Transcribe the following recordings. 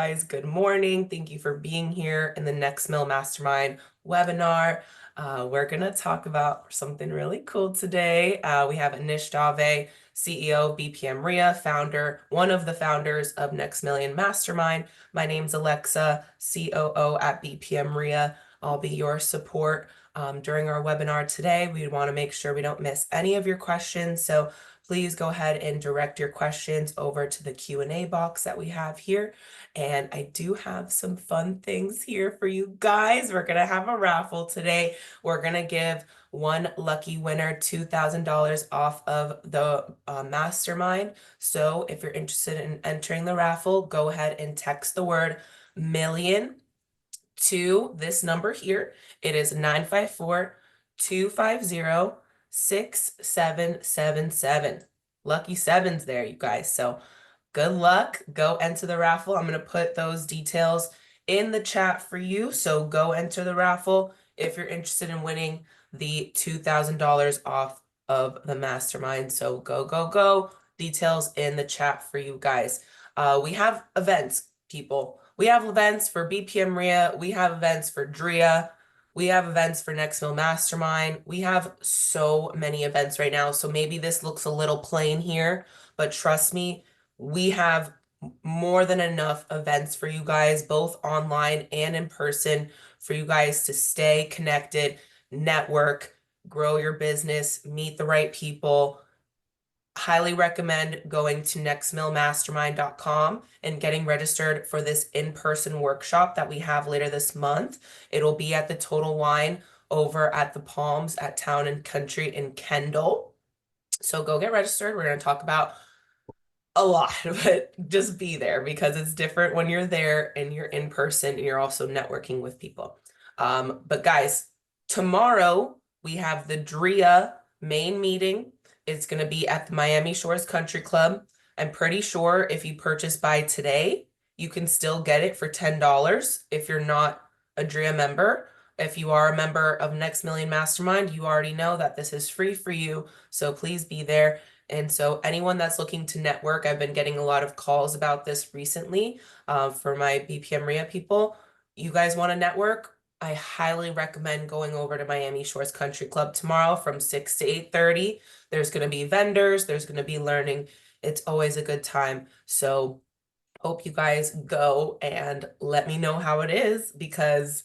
Guys, good morning. Thank you for being here in the Next Mill Mastermind webinar. We're going to talk about something really cool today. We have Anish Dave, CEO of BPM RIA, one of the founders of Next Million Mastermind. My name's Alexa, COO at BPM RIA. I'll be your support during our webinar today. We want to make sure we don't miss any of your questions. So please go ahead and direct your questions over to the Q&A box that we have here. And I do have some fun things here for you guys. We're going to have a raffle today. We're going to give one lucky winner $2,000 off of the mastermind. So if you're interested in entering the raffle, go ahead and text the word million to this number here. It is 954-250-6777. Lucky sevens there, you guys. So good luck. Go enter the raffle. I'm going to put those details in the chat for you. So go enter the raffle if you're interested in winning the $2,000 off of the mastermind. So go, go, go. Details in the chat for you guys. We have events, people. We have events for BPM RIA. We have events for DRIA. We have events for Next Mill Mastermind. We have so many events right now. So maybe this looks a little plain here, but trust me, we have more than enough events for you guys, both online and in person, for you guys to stay connected, network, grow your business, meet the right people. Highly recommend going to nextmillmastermind.com and getting registered for this in-person workshop that we have later this month. It'll be at the Total Wine over at the Palms at Town and Country in Kendall. So go get registered. We're going to talk about a lot, but just be there because it's different when you're there and you're in person and you're also networking with people. But guys, tomorrow we have the DRIA main meeting. It's going to be at the Miami Shores Country Club. I'm pretty sure if you purchase by today, you can still get it for $10 if you're not a DRIA member. If you are a member of Next Million Mastermind, you already know that this is free for you. So please be there. And so anyone that's looking to network, I've been getting a lot of calls about this recently for my BPM RIA people. You guys want to network? I highly recommend going over to Miami Shores Country Club tomorrow from 6 to 8:30. There's going to be vendors. There's going to be learning. It's always a good time. So hope you guys go and let me know how it is because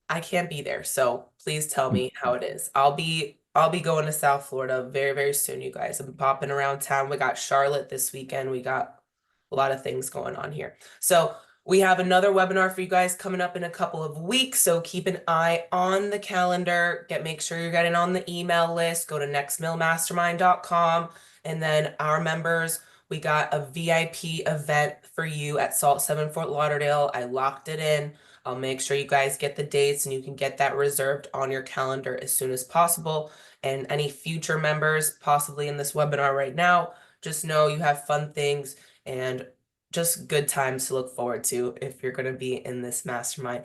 I can't be there. So please tell me how it is. I'll be going to South Florida very, very soon, you guys. I'm popping around town. We got Charlotte this weekend. We got a lot of things going on here. So we have another webinar for you guys coming up in a couple of weeks. So keep an eye on the calendar. Make sure you're getting on the email list. Go to nextmillmastermind.com. And then our members, we got a VIP event for you at Salt 7 Fort Lauderdale. I locked it in. I'll make sure you guys get the dates and you can get that reserved on your calendar as soon as possible. And any future members possibly in this webinar right now, just know you have fun things and just good times to look forward to if you're going to be in this mastermind.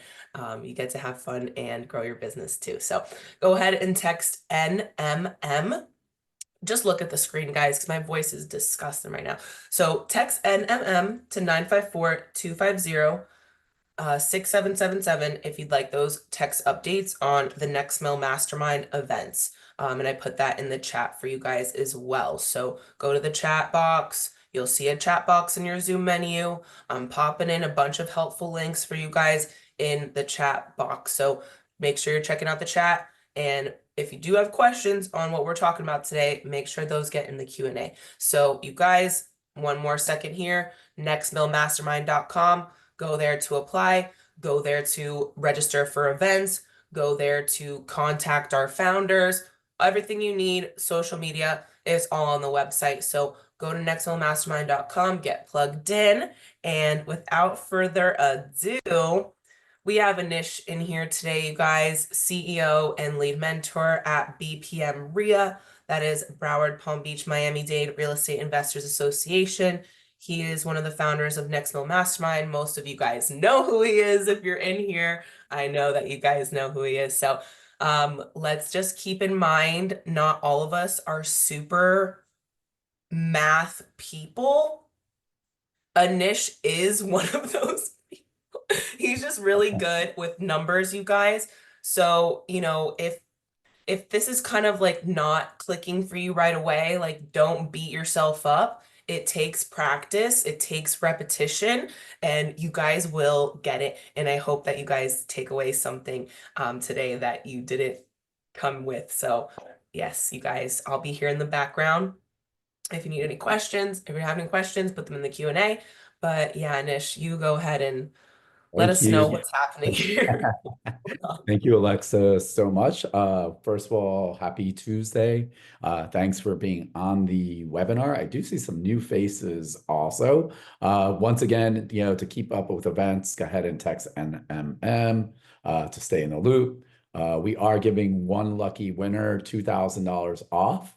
You get to have fun and grow your business too. So go ahead and text NMM. Just look at the screen, guys, because my voice is disgusting right now. So text NMM to 954-250 6777 if you'd like those text updates on the Next Mill Mastermind events. And I put that in the chat for you guys as well. So go to the chat box. You'll see a chat box in your Zoom menu. I'm popping in a bunch of helpful links for you guys in the chat box. So make sure you're checking out the chat. And if you do have questions on what we're talking about today, make sure those get in the Q&A. So you guys, one more second here, nextmillmastermind.com. Go there to apply, go there to register for events, go there to contact our founders. Everything you need, social media is all on the website. So go to nextmillmastermind.com, get plugged in. And without further ado, we have Anish in here today, you guys, CEO and lead mentor at BPM RIA. That is Broward Palm Beach, Miami-Dade Real Estate Investors Association. He is one of the founders of Next Mill Mastermind. Most of you guys know who he is if you're in here. I know that you guys know who he is. So let's just keep in mind, not all of us are super math people. Anish is one of those. He's just really good with numbers, you guys. So, if this is kind of like not clicking for you right away, like don't beat yourself up. It takes practice, it takes repetition, and you guys will get it. And I hope that you guys take away something today that you didn't come with. So, yes, you guys, I'll be here in the background. If you need any questions, if you have any questions, put them in the Q&A. But yeah, Nish, you go ahead and let Thank us know you. what's happening here. Thank you, Alexa, so much. First of all, happy Tuesday. Thanks for being on the webinar. I do see some new faces also. Once again, to keep up with events, go ahead and text NMM to stay in the loop. We are giving one lucky winner $2,000 off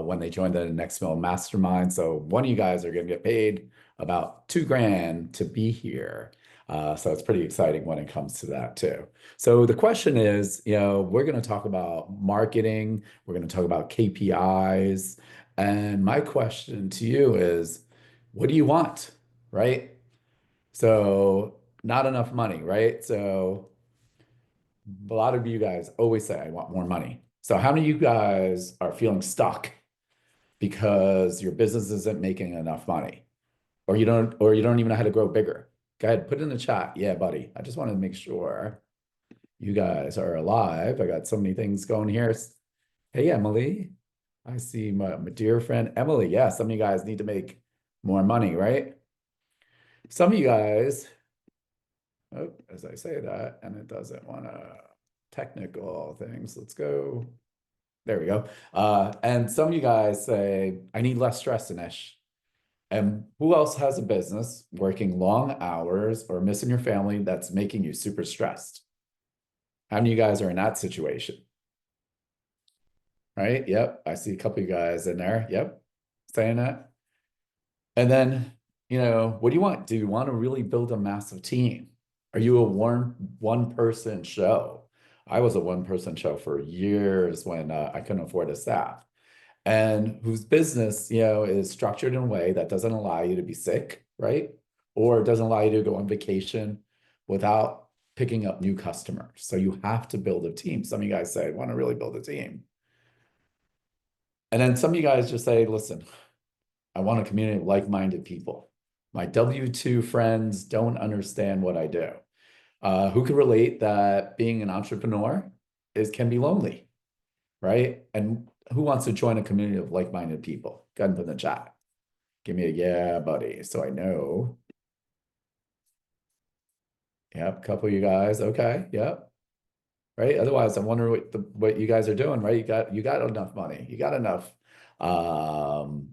when they join the Next Mill Mastermind. So one of you guys are going to get paid about 2 grand to be here. So it's pretty exciting when it comes to that too. So the question is, we're going to talk about marketing, we're going to talk about KPIs, and my question to you is, what do you want, right? So not enough money, right? So a lot of you guys always say, I want more money. So how many of you guys are feeling stuck because your business isn't making enough money? Or you don't even know how to grow bigger? Go ahead, put it in the chat. Yeah, buddy. I just wanted to make sure you guys are alive. I got so many things going here. Hey, Emily. I see my dear friend Emily. Yeah, some of you guys need to make more money, right? Some of you guys, oh, as I say that, and it doesn't want to technical things. Let's go. There we go. And some of you guys say, I need less stress, Anish. And who else has a business working long hours or missing your family that's making you super stressed? How many of you guys are in that situation? Right? Yep. I see a couple of you guys in there. Yep. Saying that. And then, what do you want? Do you want to really build a massive team? Are you a one person show? I was a one person show for years when I couldn't afford a staff, and whose business, is structured in a way that doesn't allow you to be sick, right? Or doesn't allow you to go on vacation without picking up new customers. So you have to build a team. Some of you guys say, I want to really build a team. And then some of you guys just say, listen, I want a community of like-minded people. My W-2 friends don't understand what I do. Who can relate that being an entrepreneur can be lonely, right? And who wants to join a community of like-minded people? Go ahead and put in the chat. Give me a yeah, buddy, so I know. Yep, couple of you guys. Okay, yep. Right. Otherwise, I'm wondering what you guys are doing, right? You got enough money. You got enough um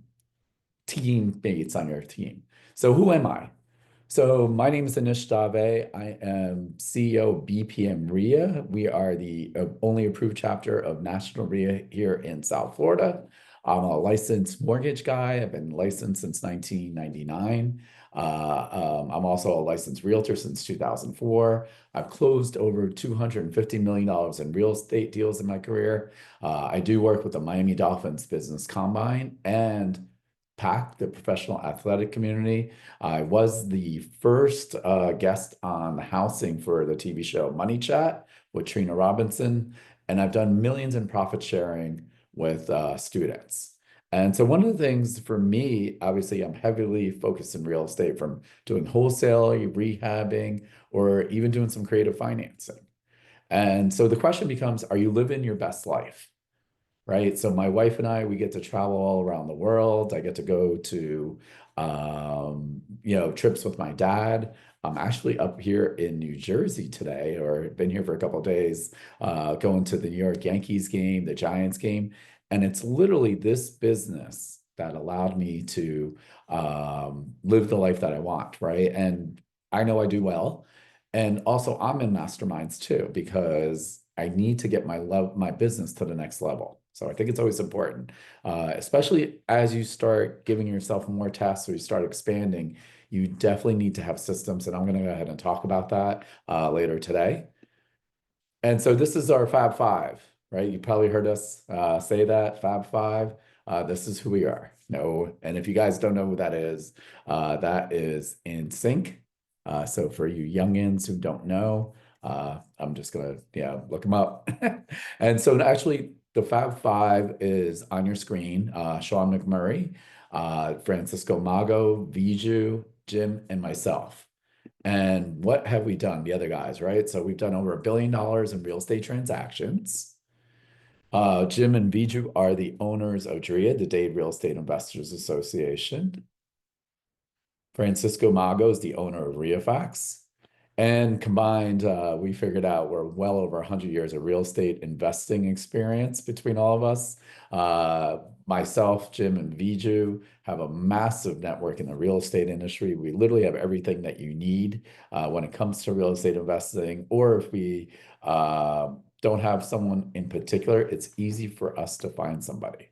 teammates on your team. So who am I? So my name is Anish Dave. I am CEO of BPM RIA. We are the only approved chapter of National RIA here in South Florida. I'm a licensed mortgage guy. I've been licensed since 1999. I'm also a licensed realtor since 2004. I've closed over $250 million in real estate deals in my career. I do work with the Miami Dolphins Business Combine and PAC, the professional athletic community. I was the first guest on housing for the TV show Money Chat with Trina Robinson, and I've done millions in profit sharing with students. And so one of the things for me, obviously, I'm heavily focused in real estate, from doing wholesale, rehabbing, or even doing some creative financing. And so the question becomes, are you living your best life? Right? So my wife and I, we get to travel all around the world. I get to go to, trips with my dad. I'm actually up here in New Jersey today, or been here for a couple of days, going to the New York Yankees game, the Giants game. And it's literally this business that allowed me to live the life that I want, right? And I know I do well. And also I'm in masterminds too, because I need to get my business to the next level. So I think it's always important, especially as you start giving yourself more tasks or you start expanding, you definitely need to have systems. And I'm going to go ahead and talk about that later today. And so this is our Fab Five, right? You probably heard us say that, Fab Five. This is who we are. No. And if you guys don't know who that is In Sync. So for you youngins who don't know, I'm just gonna, yeah, look them up. And so actually, the Fab Five is on your screen. Sean McMurray, Francisco Mago, Viju, Jim, and myself. And what have we done? The other guys, right? So we've done over $1 billion in real estate transactions. Jim and Viju are the owners of DREA, the Dade Real Estate Investors Association. Francisco Mago is the owner of ReaFax. And combined, we figured out we're well over 100 years of real estate investing experience between all of us. Myself, Jim, and Viju have a massive network in the real estate industry. We literally have everything that you need when it comes to real estate investing. Or if we don't have someone in particular, it's easy for us to find somebody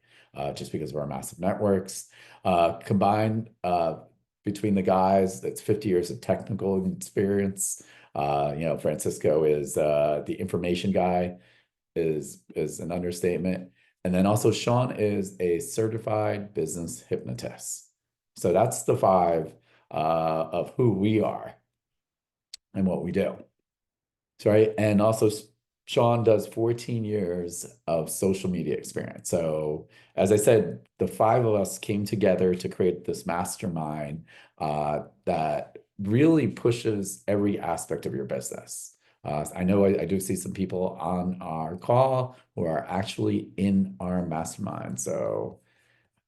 just because of our massive networks. Combined, between the guys, that's 50 years of technical experience. Francisco is the information guy, is an understatement. And then also Sean is a certified business hypnotist. So that's the five of who we are and what we do. So, right. And also Sean does 14 years of social media experience. So as I said, the five of us came together to create this mastermind that really pushes every aspect of your business. I know I do see some people on our call who are actually in our mastermind. So,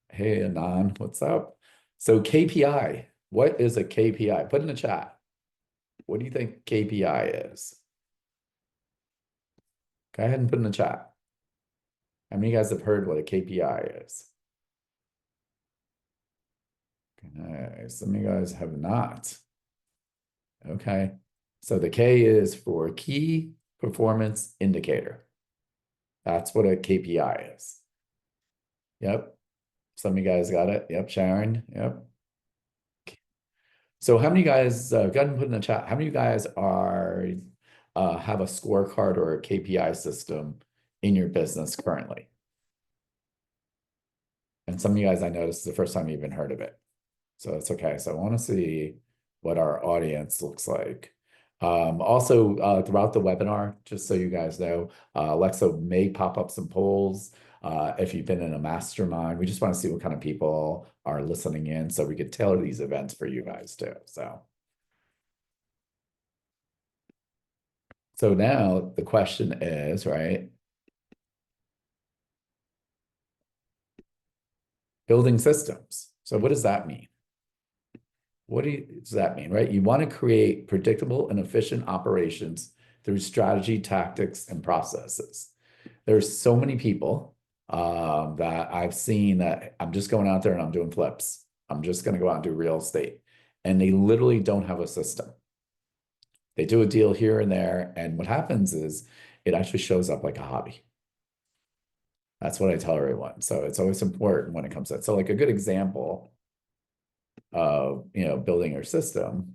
hey, Anon, what's up? So KPI, what is a KPI? Put in the chat. What do you think KPI is? Go ahead and put in the chat. How many of you guys have heard what a KPI is? Okay, some of you guys have not. Okay, so the K is for key performance indicator. That's what a KPI is. Yep. Some of you guys got it. Yep, Sharon. Yep. So how many guys, go ahead and put in the chat, how many of you guys have a scorecard or a KPI system in your business currently? And some of you guys, I noticed, is the first time you even heard of it. So it's okay. So I want to see what our audience looks like. Also, throughout the webinar, just so you guys know, Alexa may pop up some polls. If you've been in a mastermind, we just want to see what kind of people are listening in so we could tailor these events for you guys too. So now the question is, right? Building systems. So what does that mean? Does that mean, right? You want to create predictable and efficient operations through strategy, tactics, and processes. There's so many people that I've seen that I'm just going out there and I'm doing flips. I'm just going to go out and do real estate. And they literally don't have a system. They do a deal here and there. And what happens is it actually shows up like a hobby. That's what I tell everyone. So it's always important when it comes to that. So like a good example of, building your system.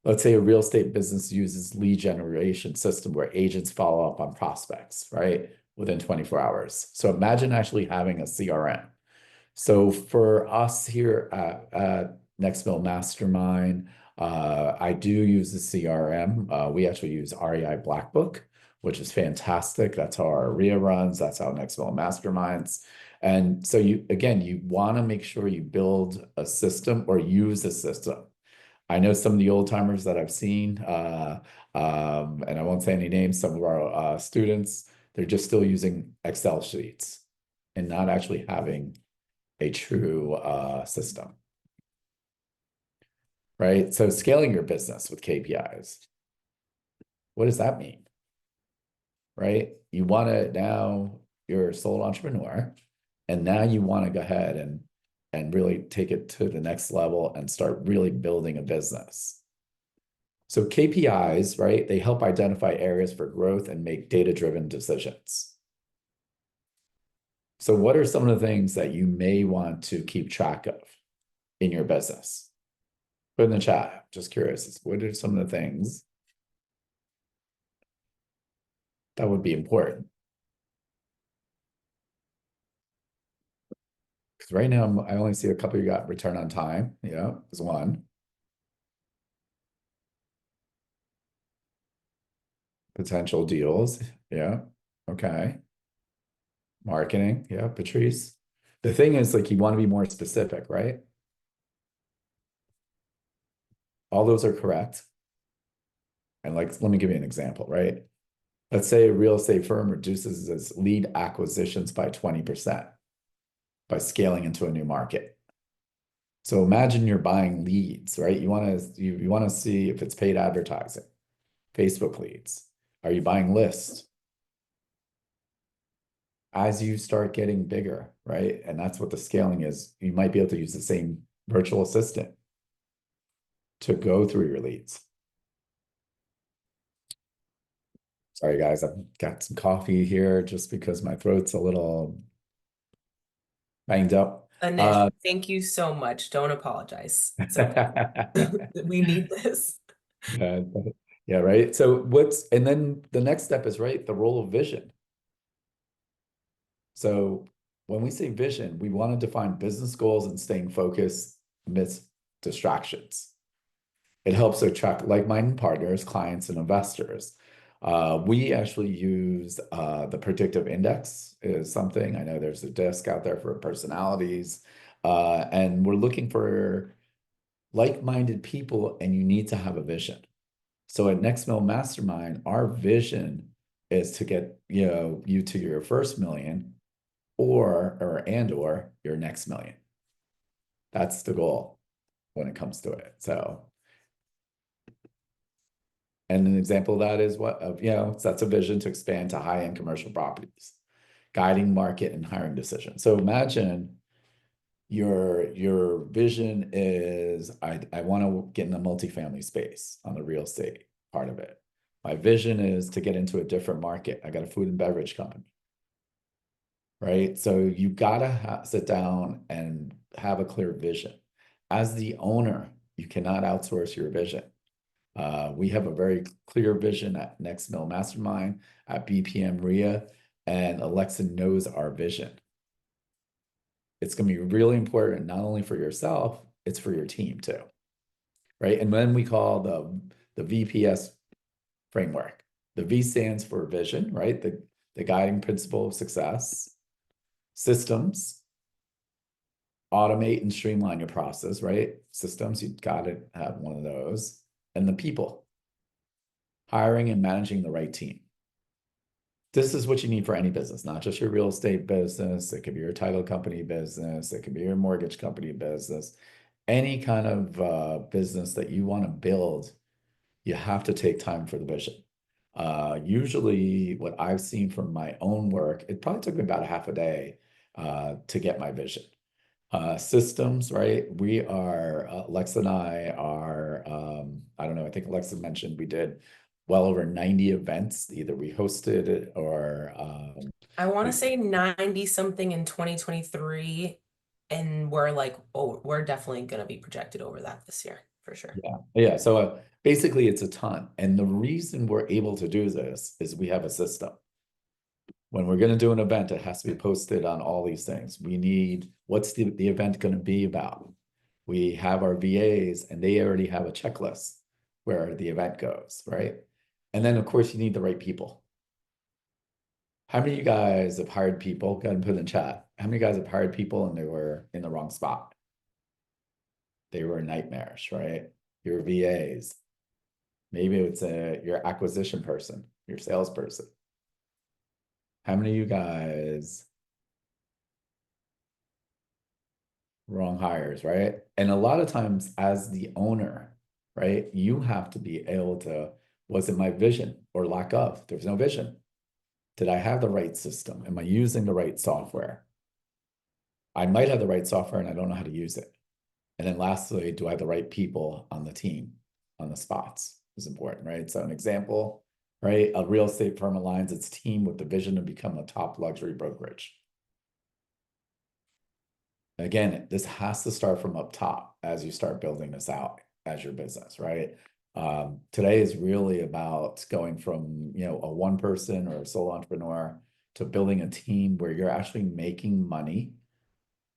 Let's say a real estate business uses lead generation system where agents follow up on prospects, right? Within 24 hours. So imagine actually having a CRM. So for us here at Next Mill Mastermind, I do use the CRM. We actually use REI Black Book, which is fantastic. That's how our RIA runs. That's how Next Mill Masterminds. And so you want to make sure you build a system or use a system. I know some of the old timers that I've seen, and I won't say any names, some of our students, they're just still using Excel sheets and not actually having a true system, right? So scaling your business with KPIs, what does that mean, right? You want to now, you're a sole entrepreneur, and now you want to go ahead and really take it to the next level and start really building a business. So KPIs, right? They help identify areas for growth and make data-driven decisions. So what are some of the things that you may want to keep track of in your business? Put in the chat. Just curious. What are some of the things that would be important? Because right now I only see a couple you got return on time. Yeah, is one. Potential deals. Yeah. Okay. Marketing. Yeah, Patrice. The thing is, like, you want to be more specific, right? All those are correct. And like, let me give you an example, right? Let's say a real estate firm reduces its lead acquisitions by 20% by scaling into a new market. So imagine you're buying leads, right? You want to see if it's paid advertising, Facebook leads. Are you buying lists? As you start getting bigger, right? And that's what the scaling is. You might be able to use the same virtual assistant to go through your leads. Sorry, guys, I've got some coffee here just because my throat's a little banged up. Anish, thank you so much. Don't apologize. It's okay. We need this. Yeah, yeah, right. So and then the next step is, right, the role of vision. So when we say vision, we want to define business goals and staying focused amidst distractions. It helps to attract like-minded partners, clients, and investors. We actually use the predictive index is something. I know there's a disc out there for personalities, and we're looking for like-minded people, and you need to have a vision. So at Next Mill Mastermind, our vision is to get you to your first million, or your next million. That's the goal when it comes to it. So, and an example of that is that's a vision to expand to high-end commercial properties, guiding market and hiring decisions. So imagine your vision is I want to get in the multifamily space on the real estate part of it. My vision is to get into a different market. I got a food and beverage company, right? So you gotta sit down and have a clear vision. As the owner, you cannot outsource your vision. We have a very clear vision at Next Mill Mastermind, at BPM RIA, and Alexa knows our vision. It's going to be really important, not only for yourself, it's for your team too, right? And then we call the VPS framework. The V stands for vision, right? The guiding principle of success. Systems, automate and streamline your process, right? Systems, you've got to have one of those. And the people, hiring and managing the right team. This is what you need for any business, not just your real estate business. It could be your title company business. It could be your mortgage company business. Any kind of business that you want to build, you have to take time for the vision. Usually what I've seen from my own work, it probably took me about a half a day to get my vision. Systems, right? Alexa and I are, I don't know, I think Alexa mentioned we did well over 90 events. Either we hosted it or I want to say 90 something in 2023, and we're like, oh, we're definitely going to be projected over that this year for sure. yeah. So basically it's a ton. And the reason we're able to do this is we have a system. When we're going to do an event, it has to be posted on all these things. We need, what's the event going to be about? We have our VAs and they already have a checklist where the event goes, right? And then of course you need the right people. How many of you guys have hired people? Go ahead and put in chat. How many guys have hired people and they were in the wrong spot? They were nightmarish, right? Your VAs. Maybe it's your acquisition person, your salesperson. How many of you guys wrong hires, right? And a lot of times as the owner, right, you have to be able to, was it my vision or lack of? There's no vision. Did I have the right system? Am I using the right software? I might have the right software and I don't know how to use it. And then lastly, do I have the right people on the team, on the spots is important, right? So an example, right? A real estate firm aligns its team with the vision to become a top luxury brokerage. Again, this has to start from up top as you start building this out as your business, right? Today is really about going from, a one person or a sole entrepreneur to building a team where you're actually making money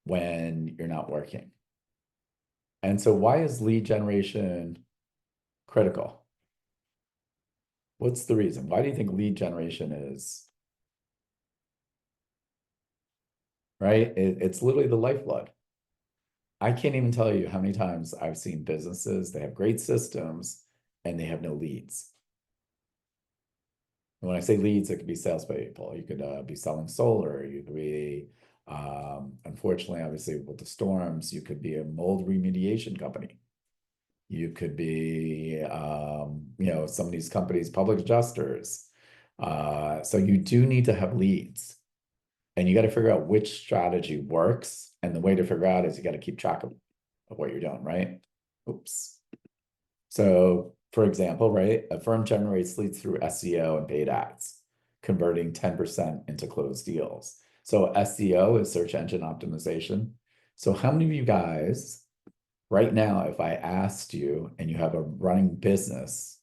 when you're not working. And so why is lead generation critical? What's the reason? Why do you think lead generation is, right? It's literally the lifeblood. I can't even tell you how many times I've seen businesses, they have great systems and they have no leads. And when I say leads, it could be salespeople. You could be selling solar. You could be, unfortunately, obviously, with the storms, you could be a mold remediation company. You could be, some of these companies, public adjusters. So you do need to have leads, and you got to figure out which strategy works. And the way to figure out is you got to keep track of what you're doing, right? Oops. So, for example, right, a firm generates leads through SEO and paid ads, converting 10% into closed deals. So SEO is search engine optimization. So how many of you guys right now, if I asked you and you have a running business,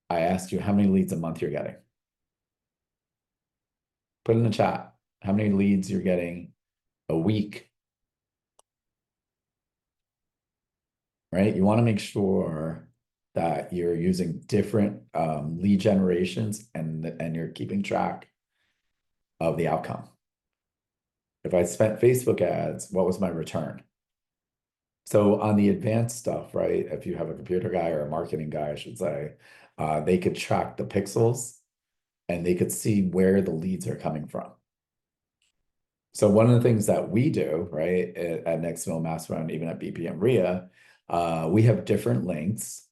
I asked you how many leads a month you're getting? Put in the chat how many leads you're getting a week, right? You want to make sure that you're using different lead generations and you're keeping track of the outcome. If I spent Facebook ads, what was my return? So on the advanced stuff, right? If you have a computer guy or a marketing guy, I should say, they could track the pixels and they could see where the leads are coming from. So one of the things that we do, right, at Next Mill Mastermind, even at BPM RIA, we have different links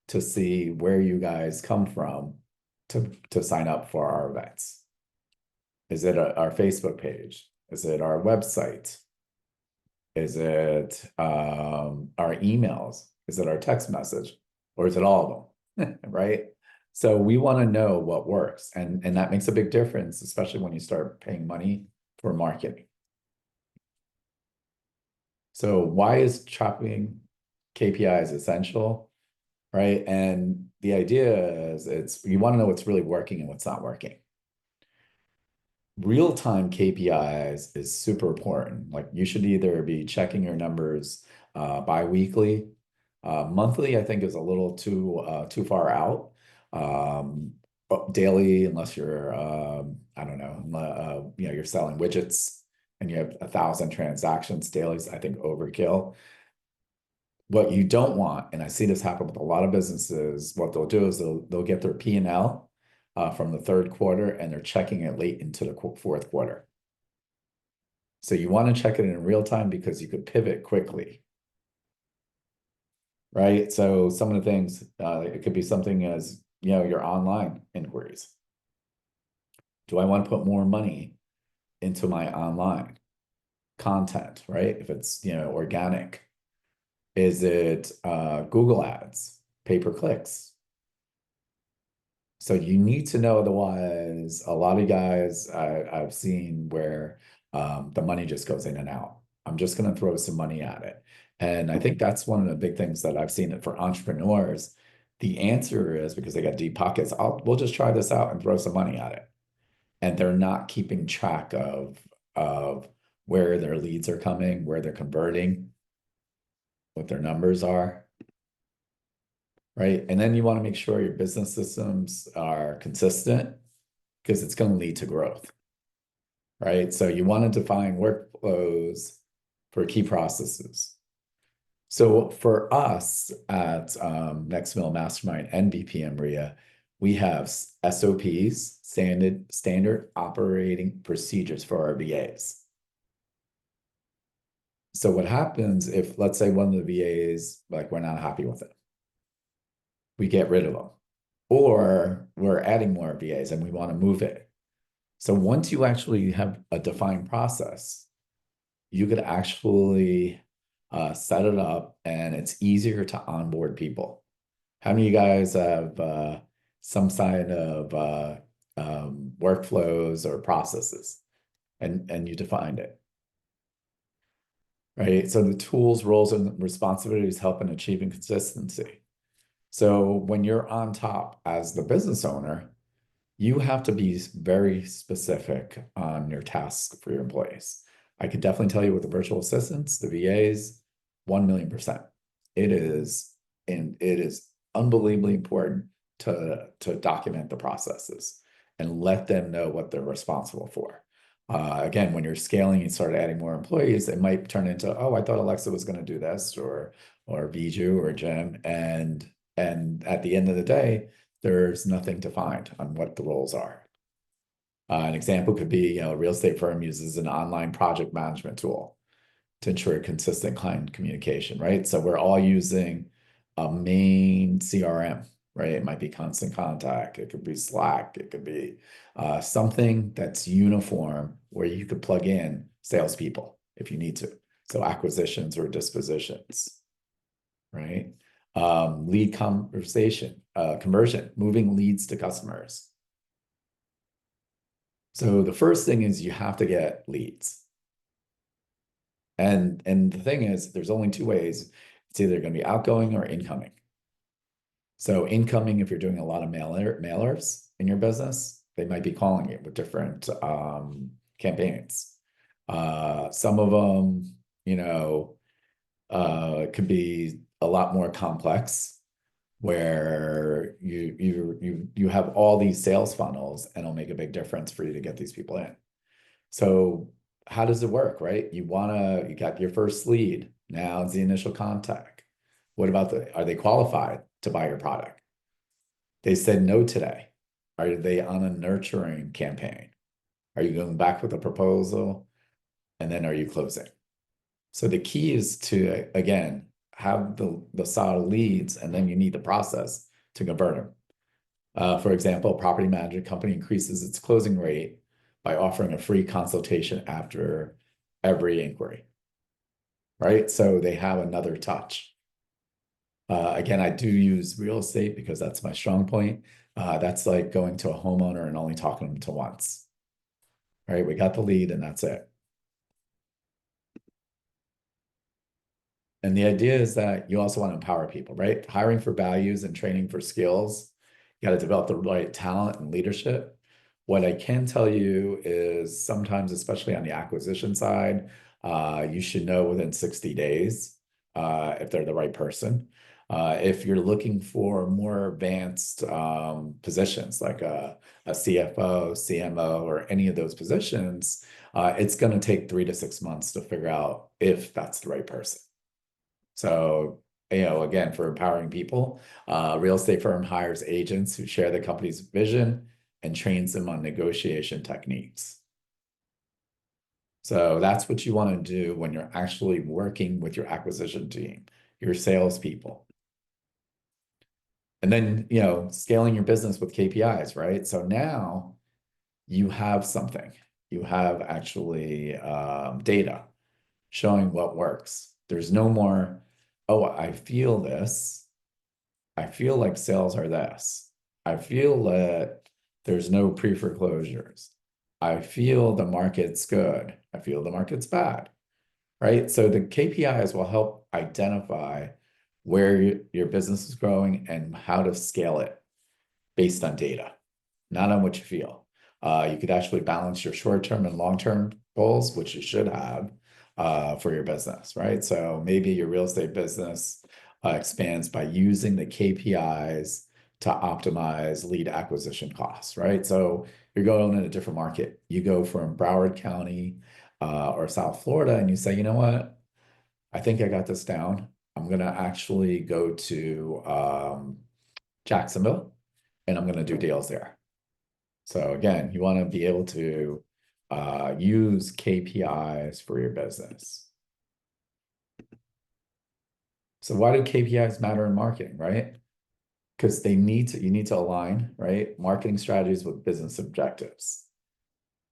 to see where you guys come from to sign up for our events. Is it our Facebook page? Is it our website? Is it our emails? Is it our text message? Or is it all of them? Right? So we want to know what works. And that makes a big difference, especially when you start paying money for marketing. So why is chopping KPIs essential? Right? And the idea is you want to know what's really working and what's not working. Real-time KPIs is super important. Like you should either be checking your numbers bi-weekly. Monthly, I think, is a little too far out. But daily, unless you're I don't know, you're selling widgets and you have 1,000 transactions daily, I think overkill. What you don't want, and I see this happen with a lot of businesses, what they'll do is they'll get their P&L from the third quarter and they're checking it late into the fourth quarter. So you want to check it in real time because you could pivot quickly, right? So some of the things, it could be something as, your online inquiries. Do I want to put more money into my online content, right? If it's, organic. Is it Google ads, pay-per-clicks? So you need to know, otherwise, a lot of guys I've seen where the money just goes in and out. I'm just going to throw some money at it. And I think that's one of the big things that I've seen it for entrepreneurs. The answer is because they got deep pockets, we'll just try this out and throw some money at it. And they're not keeping track of where their leads are coming, where they're converting, what their numbers are. Right. And then you want to make sure your business systems are consistent because it's going to lead to growth. Right. So you want to define workflows for key processes. So for us at Next Mill Mastermind and BPM RIA, we have SOPs, standard operating procedures for our VAs. So what happens if, let's say, one of the VAs, like, we're not happy with it, we get rid of them, or we're adding more VAs and we want to move it. So once you actually have a defined process, you could actually set it up and it's easier to onboard people. How many of you guys have some kind of workflows or processes and you defined it? Right. So the tools, roles, and responsibilities help in achieving consistency. So when you're on top as the business owner, you have to be very specific on your tasks for your employees. I could definitely tell you with the virtual assistants, the VAs, 1,000,000%. It is, and it is unbelievably important to document the processes and let them know what they're responsible for. Again, when you're scaling and start adding more employees, it might turn into, oh, I thought Alexa was going to do this, or Viju or Jim, and at the end of the day, there's nothing to find on what the roles are. An example could be, a real estate firm uses an online project management tool to ensure consistent client communication, right? So we're all using a main CRM, right? It might be Constant Contact, it could be Slack, it could be something that's uniform where you could plug in salespeople if you need to. So acquisitions or dispositions, right? Lead conversion, moving leads to customers. So the first thing is you have to get leads. And the thing is, there's only two ways. It's either going to be outgoing or incoming. So incoming, if you're doing a lot of mailers in your business, they might be calling you with different campaigns. Some of them, could be a lot more complex, where you have all these sales funnels, and it'll make a big difference for you to get these people in. So how does it work, right? You got your first lead. Now it's the initial contact. What about are they qualified to buy your product? They said no today. Are they on a nurturing campaign? Are you going back with a proposal? And then are you closing? So the key is to, again, have the solid leads, and then you need the process to convert them. For example, a property management company increases its closing rate by offering a free consultation after every inquiry, right? So they have another touch. Again, I do use real estate because that's my strong point. That's like going to a homeowner and only talking to them to once, right? We got the lead and that's it. And the idea is that you also want to empower people, right? Hiring for values and training for skills. You got to develop the right talent and leadership. What I can tell you is sometimes, especially on the acquisition side, you should know within 60 days if they're the right person. If you're looking for more advanced positions like a CFO, CMO, or any of those positions, it's going to take 3 to 6 months to figure out if that's the right person. So, again, for empowering people, real estate firm hires agents who share the company's vision and trains them on negotiation techniques. So that's what you want to do when you're actually working with your acquisition team, your salespeople. And then, scaling your business with KPIs, right? So now you have something. You have actually data showing what works. There's no more, oh, I feel this. I feel like sales are this. I feel that there's no pre-foreclosures. I feel the market's good. I feel the market's bad, right? So the KPIs will help identify where your business is growing and how to scale it based on data, not on what you feel. You could actually balance your short-term and long-term goals, which you should have for your business, right? So maybe your real estate business expands by using the KPIs to optimize lead acquisition costs, right? So you're going in a different market. You go from Broward County or South Florida, and you say, you know what? I think I got this down. I'm going to actually go to Jacksonville, and I'm going to do deals there. So again, you want to be able to use KPIs for your business. So why do KPIs matter in marketing, right? Because you need to align, right? Marketing strategies with business objectives.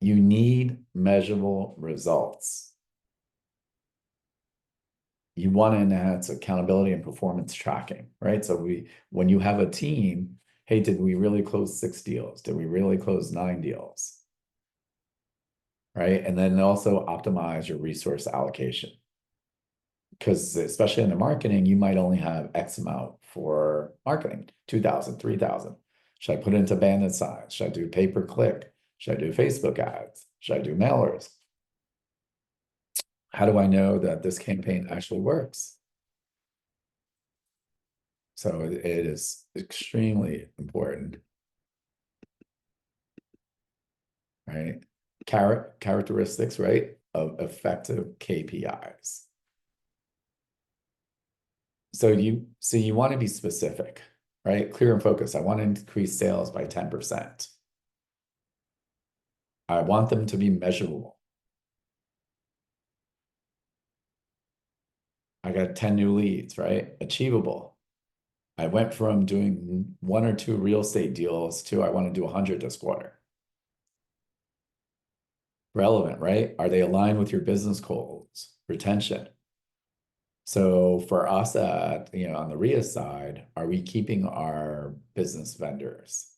You need measurable results. You want to enhance accountability and performance tracking, right? So when you have a team, hey, did we really close 6 deals? Did we really close 9 deals? Right? And then also optimize your resource allocation. Because especially in the marketing, you might only have X amount for marketing, 2,000, 3,000. Should I put it into banded size? Should I do pay per click? Should I do Facebook ads? Should I do mailers? How do I know that this campaign actually works? So it is extremely important, right? Characteristics, right, of effective KPIs. So you want to be specific, right? Clear and focused. I want to increase sales by 10%. I want them to be measurable. I got 10 new leads, right? Achievable. I went from doing 1 or 2 real estate deals to I want to do 100 this quarter. Relevant, right? Are they aligned with your business goals? Retention. So for us at, on the RIA side, are we keeping our business vendors?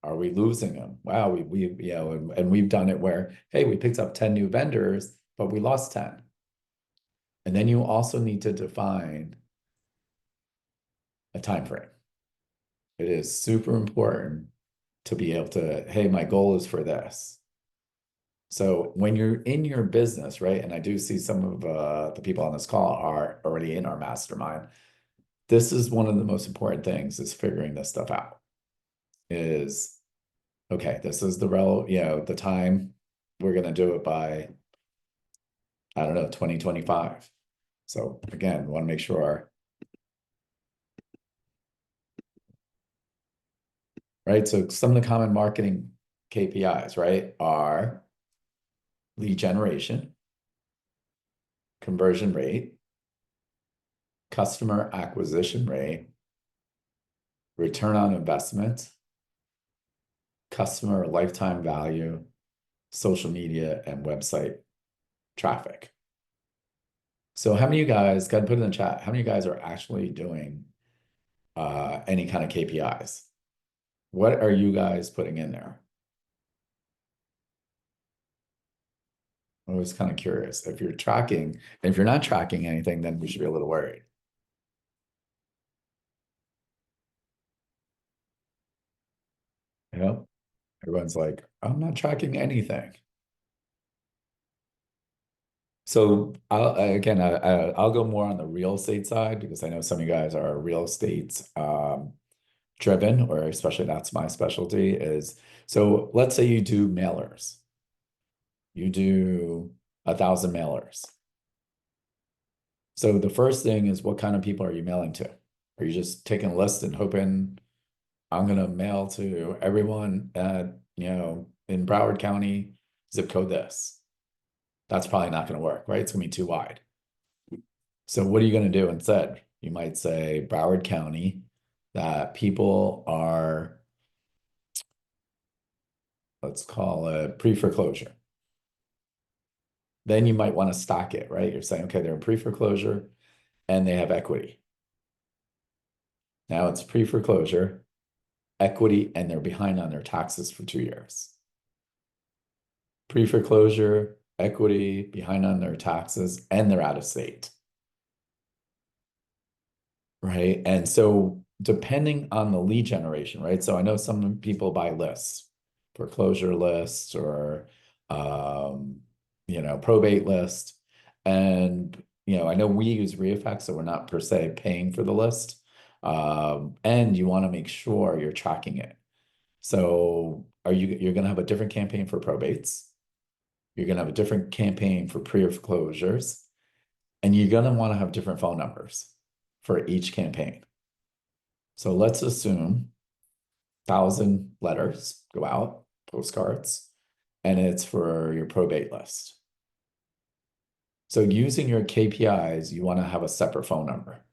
Are we losing them? Wow, and we've done it where, hey, we picked up 10 new vendors, but we lost 10. And then you also need to define a time frame. It is super important to be able to, hey, my goal is for this. So when you're in your business, right? And I do see some of the people on this call are already in our mastermind. This is one of the most important things is figuring this stuff out. Is okay, this is the time we're gonna do it by, I don't know, 2025. So again, want to make sure, right? So some of the common marketing KPIs, right, are lead generation, conversion rate, customer acquisition rate, return on investment, customer lifetime value, social media, and website traffic. So how many of you guys, got to put in the chat, how many of you guys are actually doing any kind of KPIs? What are you guys putting in there? I was kind of curious. If you're tracking, and if you're not tracking anything, then we should be a little worried. You know, everyone's like, I'm not tracking anything. So I'll go more on the real estate side because I know some of you guys are real estate driven, or especially that's my specialty is. So let's say you do mailers. You do 1,000 mailers. So the first thing is what kind of people are you mailing to? Are you just taking a list and hoping I'm gonna mail to everyone at, in Broward County, zip code this? That's probably not gonna work, right? It's gonna be too wide. So what are you gonna do instead? You might say Broward County, that people are, let's call it pre-foreclosure. Then you might want to stock it, right? You're saying, okay, they're in pre-foreclosure and they have equity. Now it's pre-foreclosure, equity, and they're behind on their taxes for 2 years. Pre-foreclosure, equity, behind on their taxes, and they're out of state. Right. And so depending on the lead generation, right? So I know some people buy lists, foreclosure lists or probate list. And I know we use ReFX, so we're not per se paying for the list. And you want to make sure you're tracking it. So you're gonna have a different campaign for probates, you're gonna have a different campaign for pre-foreclosures, and you're gonna want to have different phone numbers for each campaign. So let's assume 1,000 letters go out, postcards, and it's for your probate list. So using your KPIs, you want to have a separate phone number,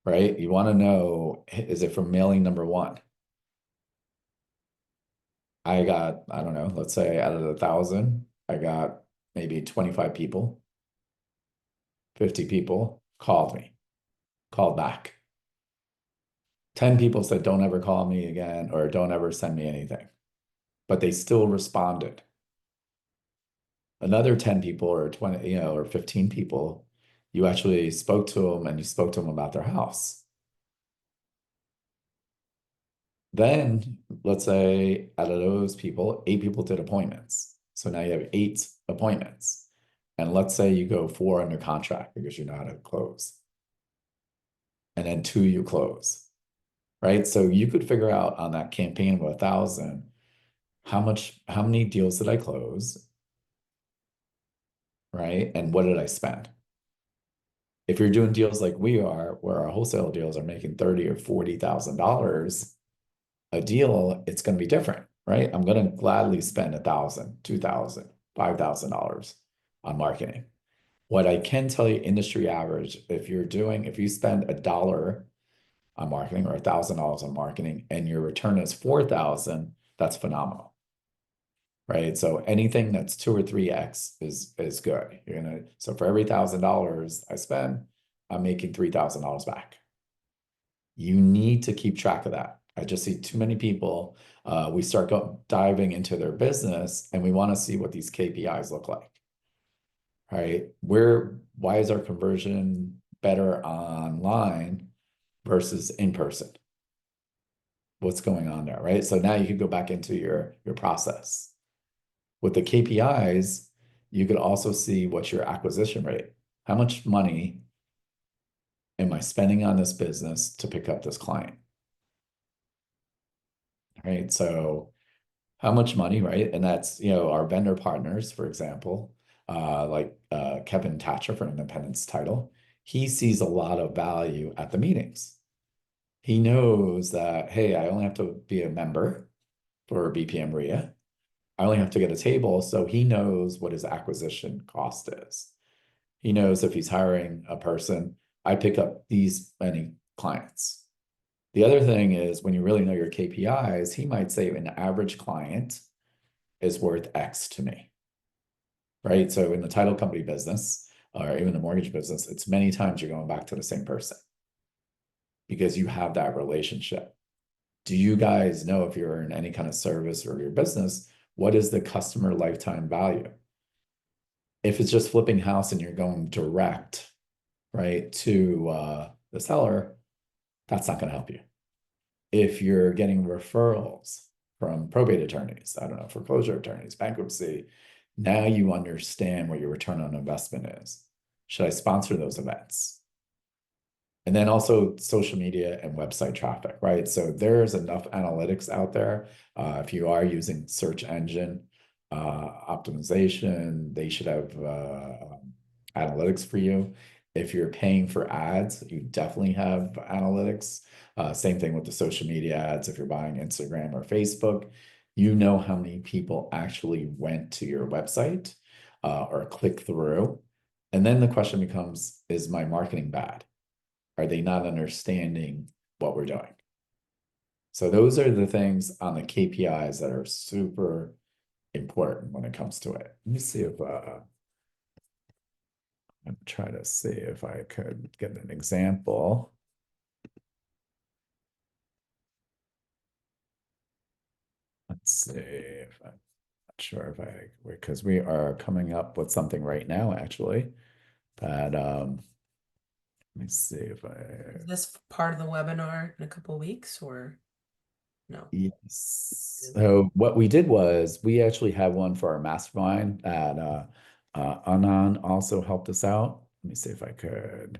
right? You want to know, is it from mailing number 1? I don't know, let's say out of the 1,000, I got maybe 25 people, 50 people called back. 10 people said, don't ever call me again, or don't ever send me anything, but they still responded. Another 10 people or 20, or 15 people, you actually spoke to them and you spoke to them about their house. Then let's say out of those people, 8 people did appointments. So now you have 8 appointments. And let's say you go 4 under contract because you know how to close, and then 2 you close, right? So you could figure out on that campaign of 1,000, how many deals did I close, right? And what did I spend? If you're doing deals like we are, where our wholesale deals are making 30 or $40,000 a deal, it's going to be different, right? I'm going to gladly spend 1,000, 2,000, $5,000 on marketing. What I can tell you, industry average, if you spend $1 on marketing or $1,000 on marketing and your return is 4,000, that's phenomenal, right? So anything that's 2 or 3x is good. So for every $1,000 I spend, I'm making $3,000 back. You need to keep track of that. I just see too many people. We start diving into their business and we want to see what these KPIs look like, right? Why is our conversion better online versus in person? What's going on there, right? So now you can go back into your process. With the KPIs, you could also see what's your acquisition rate. How much money am I spending on this business to pick up this client? Right. So how much money, right? And that's, our vendor partners, for example, like Kevin Thatcher for Independence Title, he sees a lot of value at the meetings. He knows that, hey, I only have to be a member for BPM RIA. I only have to get a table. So he knows what his acquisition cost is. He knows if he's hiring a person, I pick up these many clients. The other thing is when you really know your KPIs, he might say an average client is worth X to me, right? So in the title company business or even the mortgage business, it's many times you're going back to the same person because you have that relationship. Do you guys know, if you're in any kind of service or your business, what is the customer lifetime value? If it's just flipping house and you're going direct, right, to the seller, that's not going to help you. If you're getting referrals from probate attorneys, I don't know, foreclosure attorneys, bankruptcy, now you understand what your return on investment is. Should I sponsor those events? And then also social media and website traffic, right? So there's enough analytics out there. If you are using search engine optimization, they should have analytics for you. If you're paying for ads, you definitely have analytics. Same thing with the social media ads. If you're buying Instagram or Facebook, you know how many people actually went to your website or click through. And then the question becomes, is my marketing bad? Are they not understanding what we're doing? So those are the things on the KPIs that are super important when it comes to it. Let me see if I'm trying to see if I could get an example. Let's see if I'm not sure if because we are coming up with something right now, actually, that let me see if Is this part of the webinar in a couple weeks or no? yes. So what we did was we actually had one for our mastermind that Anan also helped us out. Let me see if I could.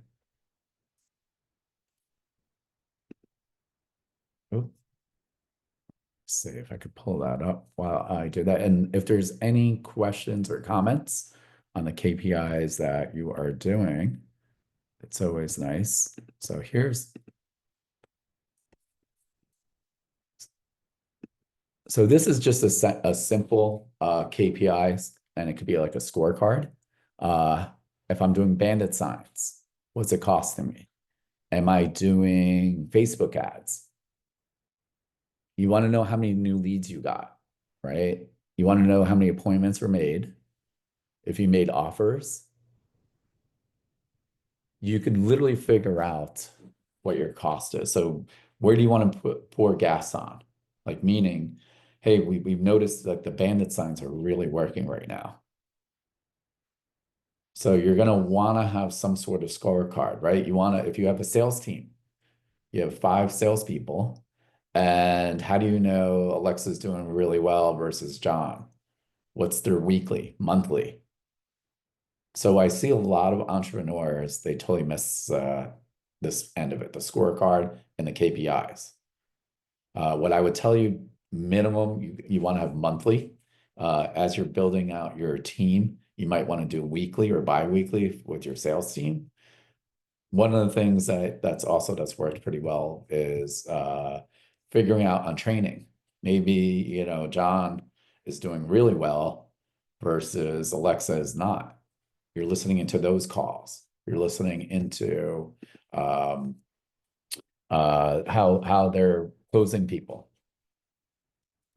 Oh, see if I could pull that up while I do that. And if there's any questions or comments on the KPIs that you are doing, it's always nice. So this is just a simple KPIs, and it could be like a scorecard. Uh, if I'm doing bandit signs, what's it costing me? Am I doing Facebook ads? You want to know how many new leads you got, right? You want to know how many appointments were made. If you made offers, you can literally figure out what your cost is. So where do you want to pour gas on? Like meaning, hey, we've noticed that the bandit signs are really working right now. So you're going to want to have some sort of scorecard, right? If you have a sales team, you have 5 salespeople, and how do you know Alexa's doing really well versus John? What's their weekly, monthly? So I see a lot of entrepreneurs, they totally miss this end of it, the scorecard and the KPIs. What I would tell you, minimum, you want to have monthly. As you're building out your team, you might want to do weekly or bi-weekly with your sales team. One of the things that's worked pretty well is figuring out on training. Maybe, John is doing really well versus Alexa is not. You're listening into those calls. You're listening into how they're closing people,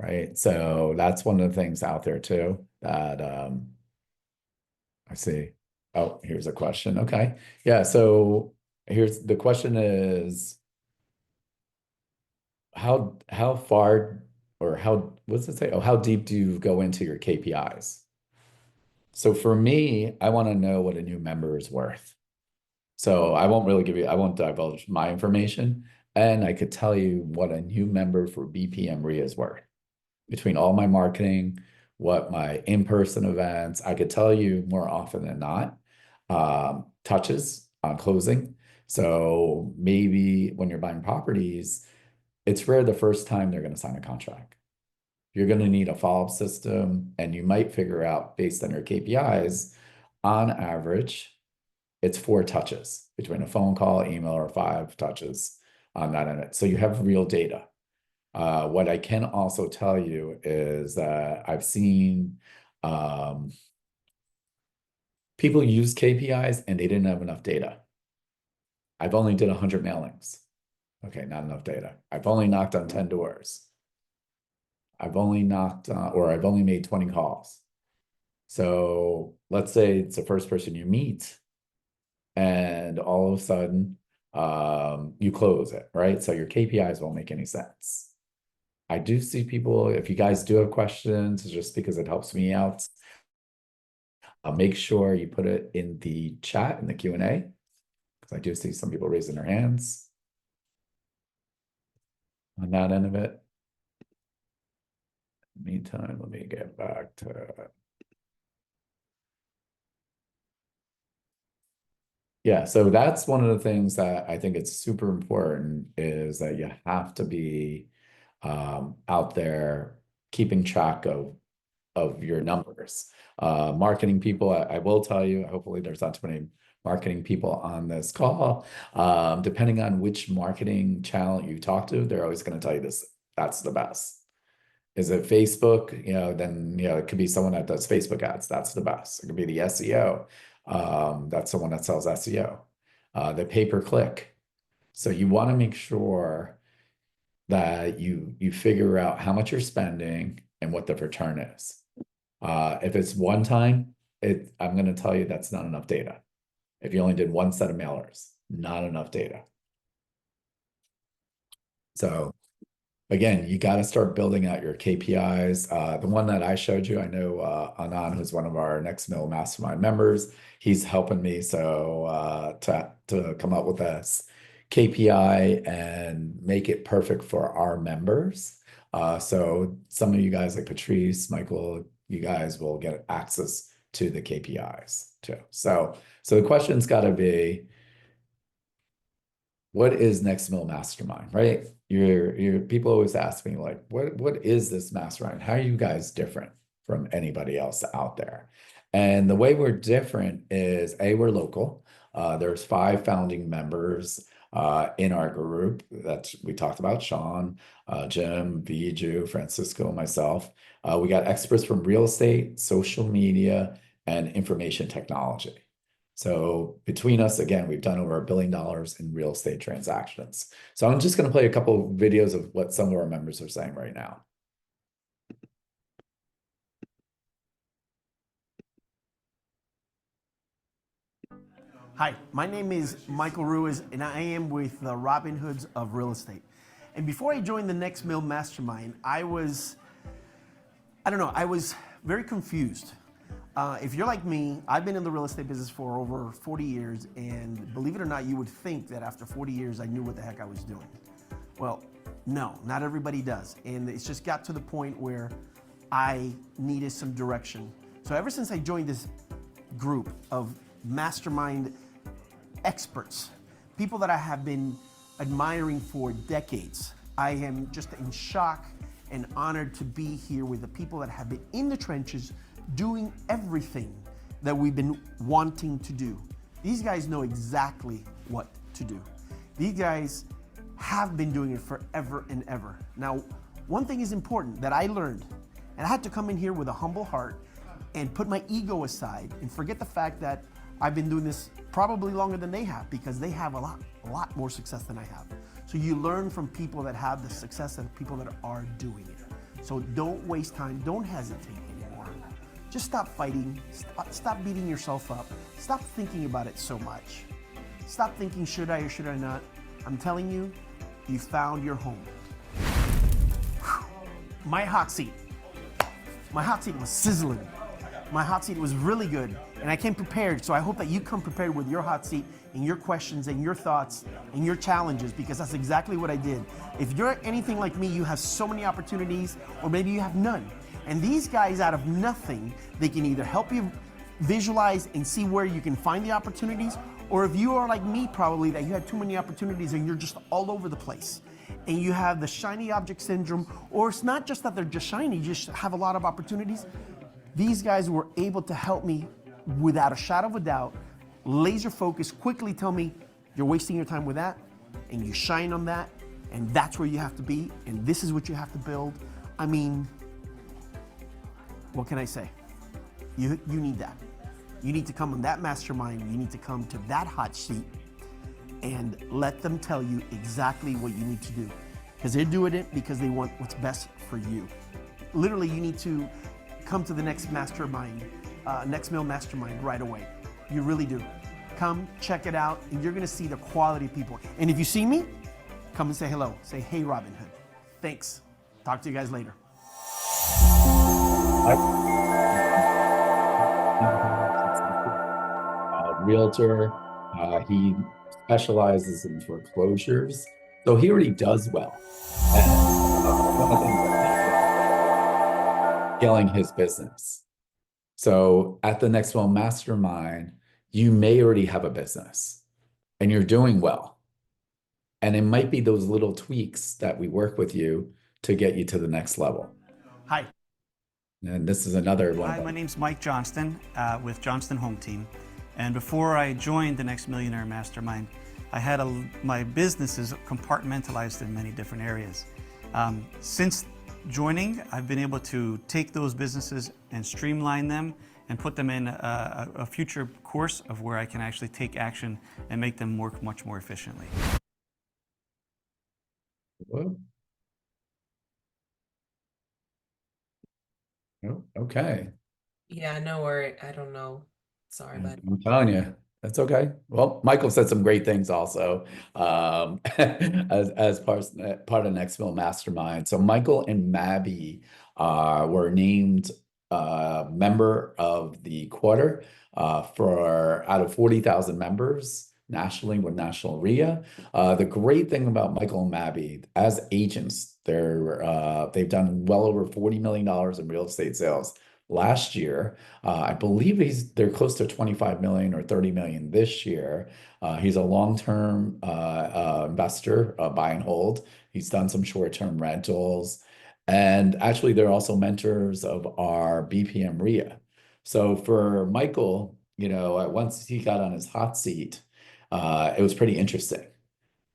right? So that's one of the things out there too that I see. Oh, here's a question. Okay. Yeah, so here's the question is how far or how what does it say? Oh, how deep do you go into your KPIs? So for me, I want to know what a new member is worth. So I won't divulge my information. And I could tell you what a new member for BPM RIA is worth. Between all my marketing, what my in-person events, I could tell you more often than not, touches on closing. So maybe when you're buying properties, it's rare the first time they're going to sign a contract. You're going to need a follow-up system, and you might figure out based on your KPIs, on average, it's 4 touches between a phone call, email, or 5 touches on that end. So you have real data. What I can also tell you is that I've seen people use KPIs and they didn't have enough data. I've only did 100 mailings. Okay, not enough data. I've only knocked on 10 doors. I've only I've only made 20 calls. So let's say it's the first person you meet and all of a sudden you close it, right? So your KPIs won't make any sense. I do see people, if you guys do have questions, just because it helps me out, I'll make sure you put it in the chat in the Q&A, because I do see some people raising their hands on that end of it. Meantime, let me get back to yeah, so that's one of the things that I think it's super important is that you have to be out there keeping track of your numbers. Marketing people, I will tell you, hopefully there's not too many marketing people on this call. Depending on which marketing channel you talk to, they're always going to tell you this, that's the best. Is it Facebook? Then it could be someone that does Facebook ads. That's the best. It could be the SEO. That's someone that sells SEO. The pay-per-click. So you want to make sure that you figure out how much you're spending and what the return is. If it's one time, I'm going to tell you that's not enough data. If you only did one set of mailers, not enough data. So again, you got to start building out your KPIs. The one that I showed you, I know Anand, who's one of our Next Mill Mastermind members, he's helping me to come up with this KPI and make it perfect for our members. So some of you guys like Patrice, Michael, you guys will get access to the KPIs too. So the question's got to be, what is Next Mill Mastermind, right? Your people always ask me like, what is this mastermind? How are you guys different from anybody else out there? And the way we're different is we're local. There's 5 founding members in our group that we talked about: Sean, Jim, Viju, Francisco, myself. We got experts from real estate, social media, and information technology. So between us, again, we've done over $1 billion in real estate transactions. So I'm just going to play a couple of videos of what some of our members are saying right now. Hi, my name is Michael Ruiz, and I am with the Robin Hoods of Real Estate. And before I joined the Next Mill Mastermind, I was very confused. If you're like me, I've been in the real estate business for over 40 years, and believe it or not, you would think that after 40 years, I knew what the heck I was doing. Well, no, not everybody does. And it's just got to the point where I needed some direction. So ever since I joined this group of mastermind experts, people that I have been admiring for decades, I am just in shock and honored to be here with the people that have been in the trenches doing everything that we've been wanting to do. These guys know exactly what to do. These guys have been doing it forever and ever. Now, one thing is important that I learned, and I had to come in here with a humble heart and put my ego aside and forget the fact that I've been doing this probably longer than they have, because they have a lot more success than I have. So you learn from people that have the success and people that are doing it. So don't waste time, don't hesitate anymore. Just stop fighting, stop beating yourself up, stop thinking about it so much. Stop thinking, should I or should I not? I'm telling you, you found your home. My hot seat was sizzling. My hot seat was really good, and I came prepared, so I hope that you come prepared with your hot seat and your questions and your thoughts and your challenges, because that's exactly what I did. If you're anything like me, you have so many opportunities, or maybe you have none. And these guys, out of nothing, they can either help you visualize and see where you can find the opportunities, or if you are like me, probably, that you had too many opportunities and you're just all over the place, and you have the shiny object syndrome, or it's not just that they're just shiny, you just have a lot of opportunities. These guys were able to help me without a shadow of a doubt, laser focus, quickly tell me, you're wasting your time with that, and you shine on that, and that's where you have to be, and this is what you have to build. I mean, what can I say? You need that. You need to come on that mastermind, you need to come to that hot seat, and let them tell you exactly what you need to do. Because they're doing it because they want what's best for you. Literally, you need to come to the next mastermind, Next Mill Mastermind right away. You really do. Come, check it out, and you're gonna see the quality of people. And if you see me, come and say hello. Say, hey, Robin Hood. Thanks. Talk to you guys later. Realtor. He specializes in foreclosures, so he already does well. And one of the things that scaling his business. So at the Next Well Mastermind, you may already have a business and you're doing well. And it might be those little tweaks that we work with you to get you to the next level. Hi. And this is another one. Hi, my name's Mike Johnston with Johnston Home Team. And before I joined the Next Millionaire Mastermind, I had my businesses compartmentalized in many different areas. Since joining, I've been able to take those businesses and streamline them and put them in a future course of where I can actually take action and make them work much more efficiently. Whoa. Oh, okay. Yeah, no worry. I don't know. Sorry, bud. I'm telling you, that's okay. Well, Michael said some great things also, as part of Next Mill Mastermind. So Michael and Mabby were named member of the quarter for out of 40,000 members nationally with National RIA. The great thing about Michael and Mabby as agents, they've done well over $40 million in real estate sales last year. I believe they're close to 25 million or 30 million this year. He's a long-term investor, buy and hold. He's done some short-term rentals. And actually, they're also mentors of our BPM RIA. So for Michael, once he got on his hot seat, it was pretty interesting.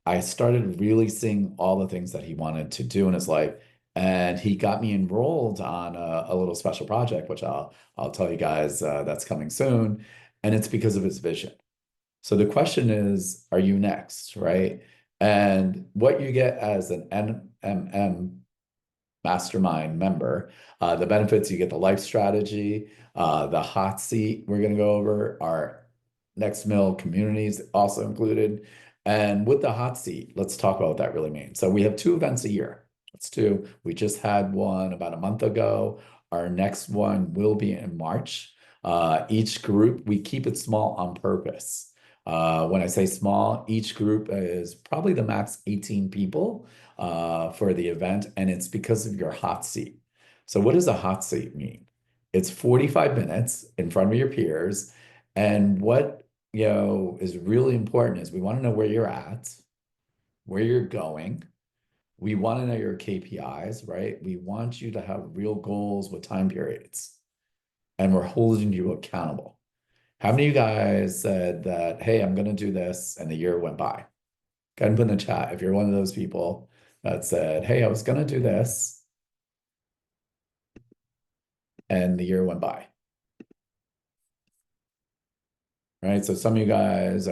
I started really seeing all the things that he wanted to do in his life. And he got me enrolled on a little special project, which I'll tell you guys that's coming soon. And it's because of his vision. So the question is, are you next, right? And what you get as an NMM mastermind member, the benefits, you get the life strategy, the hot seat we're going to go over, our Next Mill communities also included. And with the hot seat, let's talk about what that really means. So we have 2 events a year. We just had one about a month ago. Our next one will be in March. Each group, we keep it small on purpose. When I say small, each group is probably the max 18 people for the event, and it's because of your hot seat. So what does a hot seat mean? It's 45 minutes in front of your peers. And what, is really important is we want to know where you're at, where you're going. We want to know your KPIs, right? We want you to have real goals with time periods, and we're holding you accountable. How many of you guys said that, hey, I'm going to do this, and the year went by? Go ahead and put in the chat if you're one of those people that said, hey, I was going to do this, and the year went by. Right? So some of you guys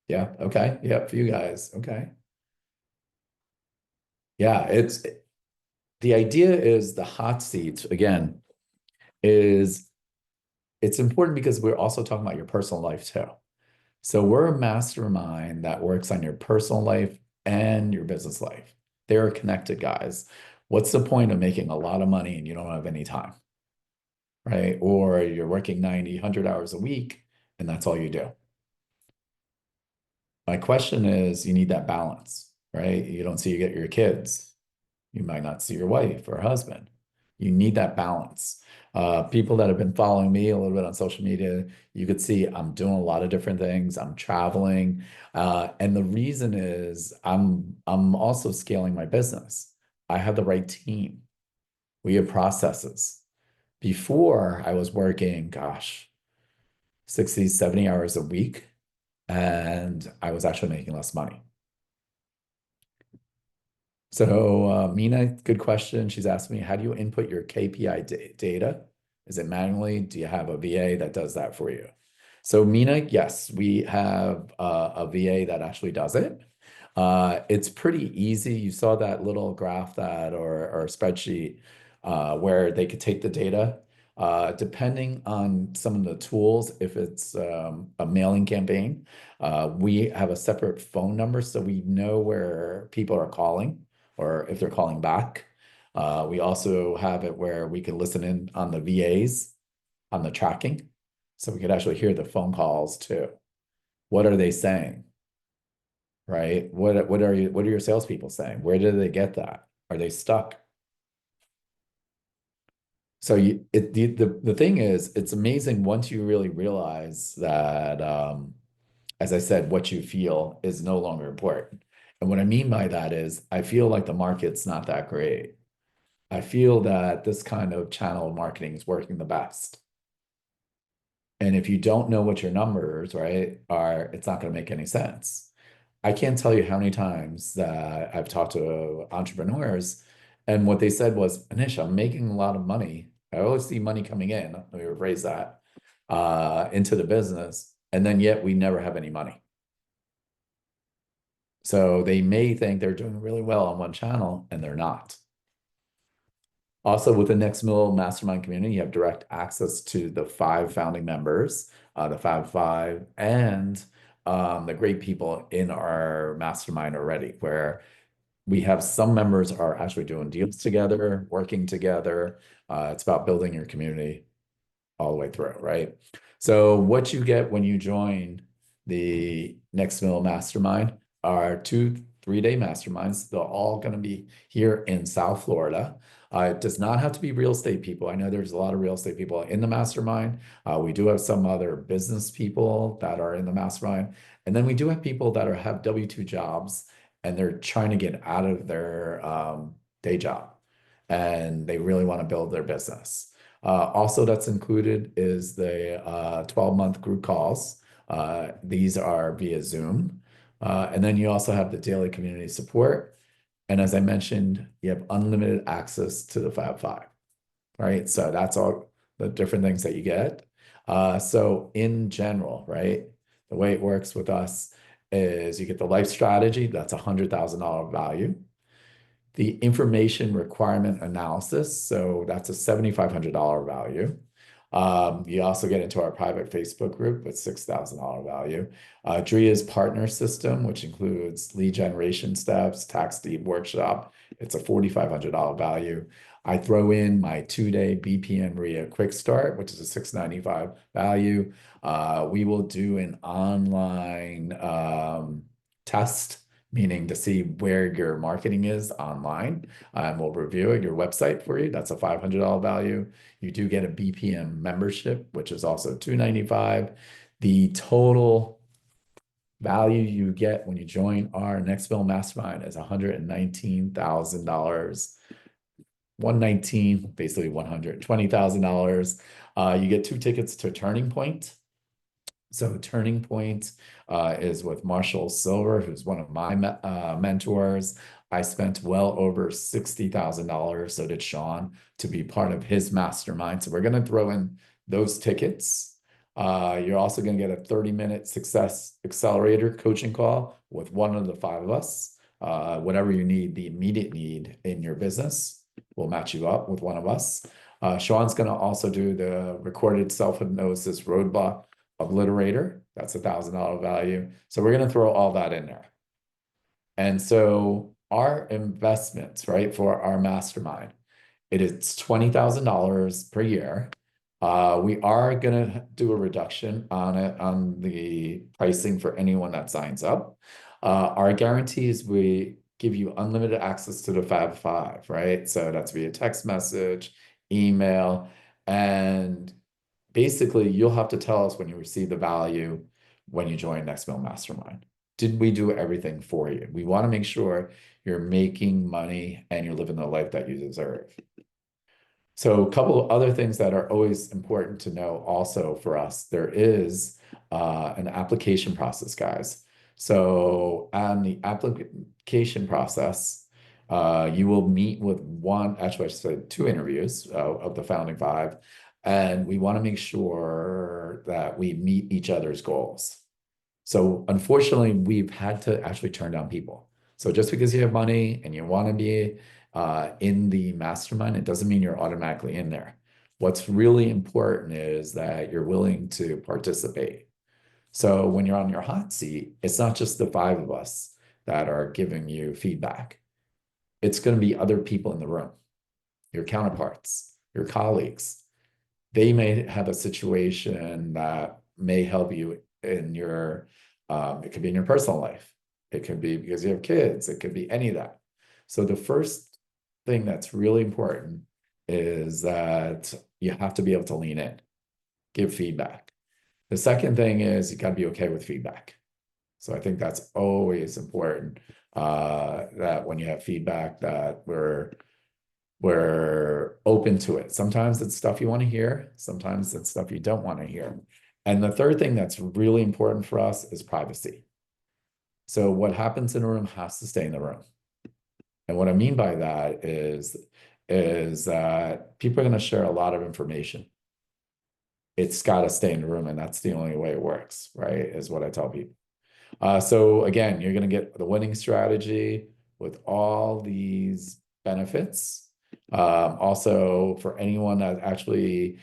yeah, okay. Yep, for you guys. Okay. Yeah, the idea is the hot seats, again, is it's important because we're also talking about your personal life too. So we're a mastermind that works on your personal life and your business life. They're connected, guys. What's the point of making a lot of money and you don't have any time, right? Or you're working 90, 100 hours a week and that's all you do. My question is, you need that balance, right? You don't see you get your kids. You might not see your wife or husband. You need that balance. People that have been following me a little bit on social media, you could see I'm doing a lot of different things. I'm traveling. And the reason is I'm also scaling my business. I have the right team. We have processes. Before I was working, gosh, 60, 70 hours a week, and I was actually making less money. So Mina, good question. She's asked me, how do you input your KPI data? Is it manually? Do you have a VA that does that for you? So Mina, yes, we have a VA that actually does it. It's pretty easy. You saw that little graph or spreadsheet where they could take the data. Depending on some of the tools, if it's a mailing campaign, we have a separate phone number so we know where people are calling or if they're calling back. We also have it where we can listen in on the VAs on the tracking. So we could actually hear the phone calls too. What are they saying? Right? What are your salespeople saying? Where did they get that? Are they stuck? So the thing is, it's amazing once you really realize that as I said, what you feel is no longer important. And what I mean by that is I feel like the market's not that great. I feel that this kind of channel marketing is working the best. And if you don't know what your numbers, right, are, it's not going to make any sense. I can't tell you how many times that I've talked to entrepreneurs and what they said was, Anish, I'm making a lot of money. I always see money coming in, let me rephrase that, into the business. And then yet we never have any money. So they may think they're doing really well on one channel and they're not. Also, with the Next Mill Mastermind community, you have direct access to the 5 founding members, the Fab Five, and the great people in our mastermind already, where we have some members are actually doing deals together, working together. It's about building your community all the way through, right? So what you get when you join the Next Mill Mastermind are 2 3-day masterminds. They're all going to be here in South Florida. It does not have to be real estate people. I know there's a lot of real estate people in the mastermind. We do have some other business people that are in the mastermind. And then we do have people that have W-2 jobs and they're trying to get out of their day job and they really want to build their business. Also that's included is the 12-month group calls. These are via Zoom. And then you also have the daily community support. And as I mentioned, you have unlimited access to the Fab Five, right? So that's all the different things that you get. So in general, right, the way it works with us is you get the life strategy, that's $100,000 value. The information requirement analysis, so that's a $7,500 value. You also get into our private Facebook group with $6,000 value. Dria's partner system, which includes lead generation steps, tax deed workshop, it's a $4,500 value. I throw in my 2-day BPM RIA quick start, which is a $695 value. We will do an online test meaning to see where your marketing is online. We'll review your website for you. That's a $500 value. You do get a BPM membership, which is also $295. The total value you get when you join our Next Bill Mastermind is $119,000. 119, basically $120,000. You get 2 tickets to Turning Point. So Turning Point is with Marshall Silver, who's one of my mentors. I spent well over $60,000, so did Sean, to be part of his mastermind. So we're going to throw in those tickets. You're also going to get a 30-minute success accelerator coaching call with one of the 5 of us. Whatever you need, the immediate need in your business, we'll match you up with one of us. Sean's going to also do the recorded self-hypnosis roadblock obliterator. That's a $1,000 value. So we're going to throw all that in there. And so our investments, right, for our mastermind, it is $20,000 per year. We are going to do a reduction on it, on the pricing for anyone that signs up. Our guarantees, we give you unlimited access to the Fab Five, right? So that's via text message, email, and basically you'll have to tell us when you receive the value when you join Next Mill Mastermind. Did we do everything for you? We want to make sure you're making money and you're living the life that you deserve. So a couple of other things that are always important to know also for us, there is an application process, guys. So on the application process, you will meet with actually I should say 2 interviews of the founding 5, and we want to make sure that we meet each other's goals. So unfortunately, we've had to actually turn down people. So just because you have money and you want to be in the mastermind, it doesn't mean you're automatically in there. What's really important is that you're willing to participate. So when you're on your hot seat, it's not just the 5 of us that are giving you feedback. It's going to be other people in the room, your counterparts, your colleagues. They may have a situation that may help you in your, it could be in your personal life. It could be because you have kids. It could be any of that. So the first thing that's really important is that you have to be able to lean in, give feedback. The second thing is you got to be okay with feedback. So I think that's always important, that when you have feedback that we're open to it. Sometimes it's stuff you want to hear. Sometimes it's stuff you don't want to hear. And the third thing that's really important for us is privacy. So what happens in a room has to stay in the room. And what I mean by that is that people are going to share a lot of information. It's got to stay in the room, and that's the only way it works, right? Is what I tell people. So again, you're going to get the winning strategy with all these benefits. Also, for anyone that actually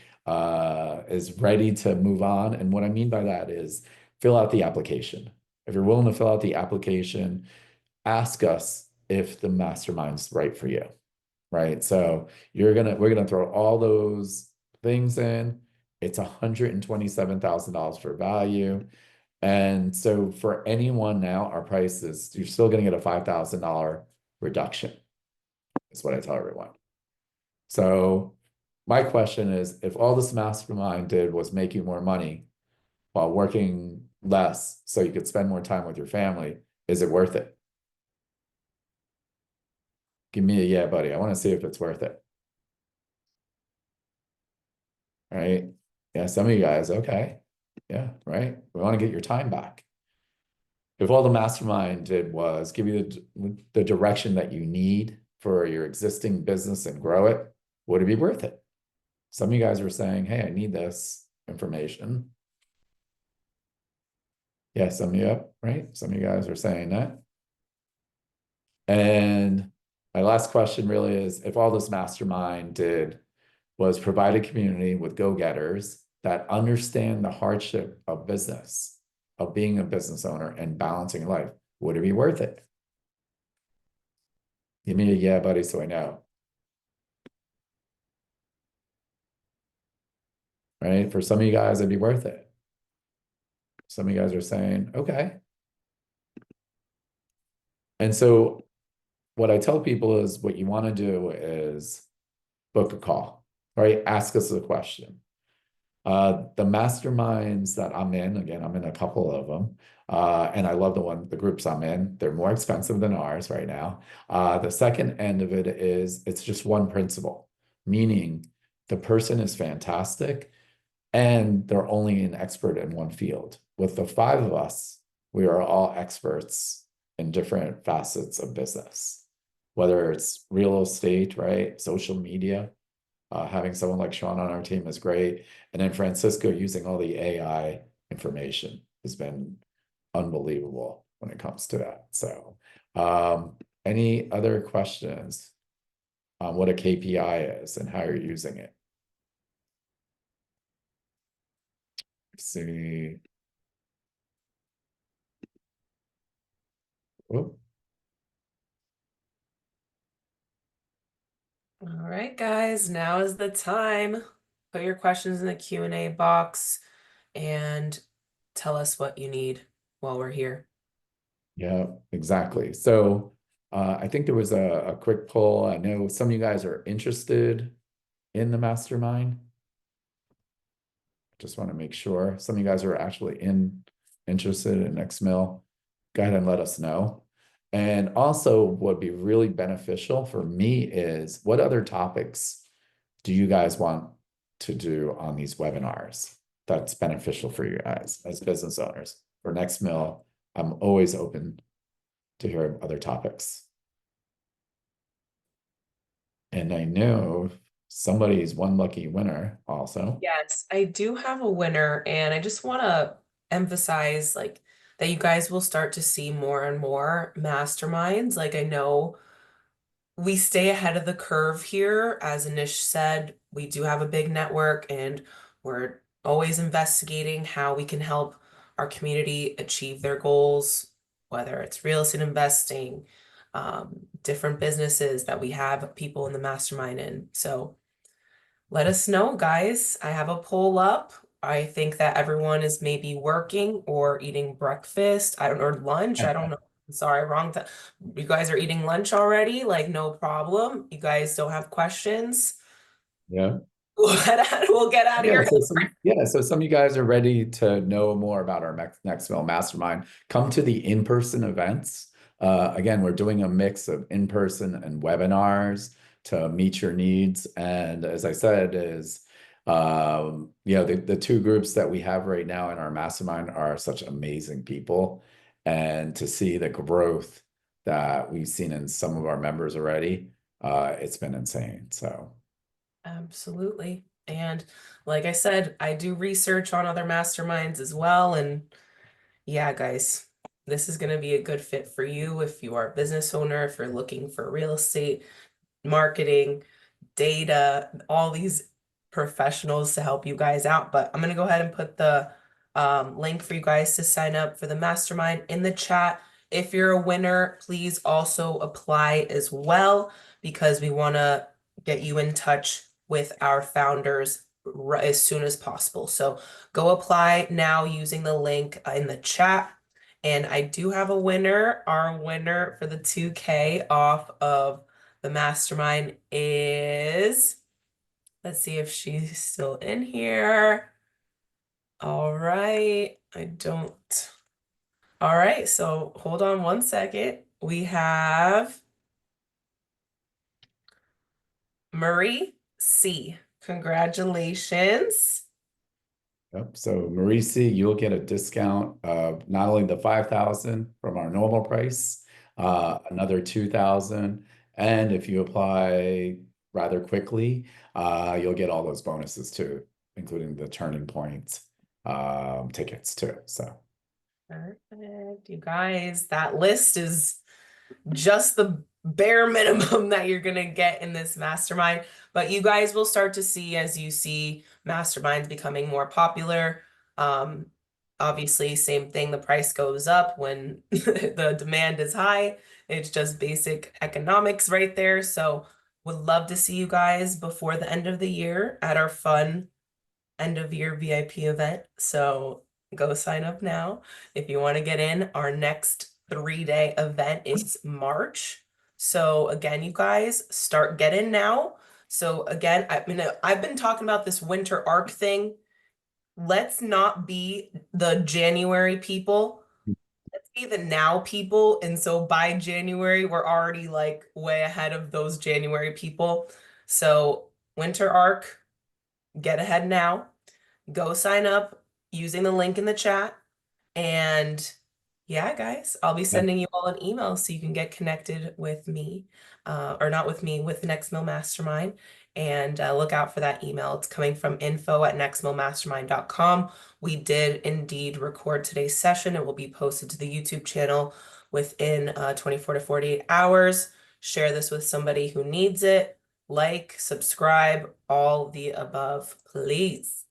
is ready to move on, and what I mean by that is fill out the application. If you're willing to fill out the application, ask us if the mastermind's right for you, right? So we're gonna throw all those things in. It's $127,000 for value. And so for anyone now, our price is, you're still gonna get a $5,000 reduction. Is what I tell everyone. So my question is, if all this mastermind did was make you more money while working less so you could spend more time with your family, is it worth it? Give me a yeah, buddy. I want to see if it's worth it. Right? Yeah, some of you guys, okay. Yeah, right. We want to get your time back. If all the mastermind did was give you the direction that you need for your existing business and grow it, would it be worth it? Some of you guys were saying, hey, I need this information. Yeah, some of you, right? Some of you guys are saying that. And my last question really is, if all this mastermind did was provide a community with go-getters that understand the hardship of business, of being a business owner and balancing life, would it be worth it? Give me a yeah, buddy, so I know. Right? For some of you guys, it'd be worth it. Some of you guys are saying, okay. And so what I tell people is what you want to do is book a call, right? Ask us a question. The masterminds that I'm in, again, I'm in a couple of them. And I love the groups I'm in. They're more expensive than ours right now. The second end of it is it's just one principle, meaning the person is fantastic and they're only an expert in one field. With the five of us, we are all experts in different facets of business, whether it's real estate, right? Social media. Having someone like Sean on our team is great. And then Francisco using all the AI information has been unbelievable when it comes to that. So, any other questions on what a KPI is and how you're using it? Let's see. Whoop. All right, guys, now is the time. Put your questions in the Q&A box and tell us what you need while we're here. Yeah, exactly. So I think there was a quick poll. I know some of you guys are interested in the mastermind. Just want to make sure some of you guys are actually interested in XML. Go ahead and let us know. And also what would be really beneficial for me is what other topics do you guys want to do on these webinars that's beneficial for you guys as business owners? For XML, I'm always open to hear other topics. And I know somebody's one lucky winner also. Yes, I do have a winner, and I just want to emphasize like that you guys will start to see more and more masterminds. Like I know we stay ahead of the curve here. As Anish said, we do have a big network and we're always investigating how we can help our community achieve their goals, whether it's real estate investing, different businesses that we have people in the mastermind in. So let us know, guys. I have a poll up. I think that everyone is maybe working or eating breakfast. I don't or lunch. I don't know. Sorry, wrong. You guys are eating lunch already? Like, no problem. You guys don't have questions. Yeah. We'll get out of Yeah, here. so some of you guys are ready to know more about our next Mill Mastermind. Come to the in-person events. Again, we're doing a mix of in-person and webinars to meet your needs. And as I said, the two groups that we have right now in our mastermind are such amazing people. And to see the growth that we've seen in some of our members already, it's been insane. So. Absolutely. And like I said, I do research on other masterminds as well. And yeah, guys, this is going to be a good fit for you if you are a business owner, if you're looking for real estate, marketing, data, all these professionals to help you guys out. But I'm going to go ahead and put the link for you guys to sign up for the mastermind in the chat. If you're a winner, please also apply as well because we want to get you in touch with our founders as soon as possible. So go apply now using the link in the chat. And I do have a winner. Our winner for the 2K off of the mastermind is, let's see if she's still in here. All right, all right, so hold on one second. We have Marie C. Congratulations. Yep. So Marisi, you'll get a discount of not only the 5,000 from our normal price, another 2,000, and if you apply rather quickly, you'll get all those bonuses too, including the Turning Point tickets too. So Perfect. You guys, that list is just the bare minimum that you're going to get in this mastermind. But you guys will start to see as you see masterminds becoming more popular. Obviously, same thing, the price goes up when the demand is high. It's just basic economics right there. So would love to see you guys before the end of the year at our fun end of year VIP event. So go sign up now if you want to get in. Our next 3-day event is March. So again, you guys start getting now. So again, I've been talking about this winter arc thing. Let's not be the January people. Let's be the now people. And so by January, we're already like way ahead of those January people. So winter arc, get ahead now. Go sign up using the link in the chat. And yeah, guys, I'll be Yeah. sending you all an email so you can get connected with me, or not with me, with the Next Mill Mastermind. And look out for that email. It's coming from info@nextmillmastermind.com. We did indeed record today's session. It will be posted to the YouTube channel within 24 to 48 hours. Share this with somebody who needs it. Like, subscribe, all the above, please.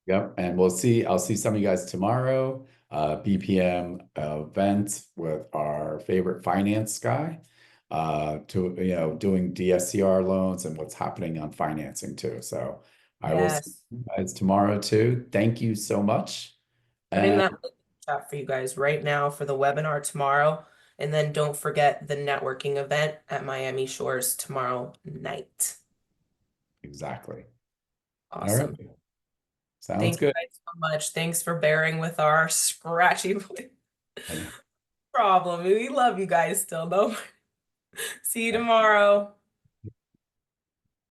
Yep, and I'll see some of you guys tomorrow, BPM event with our favorite finance guy, doing DSCR loans and what's happening on financing too. So I will see Yes. you guys tomorrow too. Thank you so much. Putting And that link in the chat for you guys right now for the webinar tomorrow. And then don't forget the networking event at Miami Shores tomorrow night. exactly. All Awesome. right. Sounds Thank you good. guys so much. Thanks for bearing with our scratchy Yeah. problem. We love you guys still, though. See you tomorrow.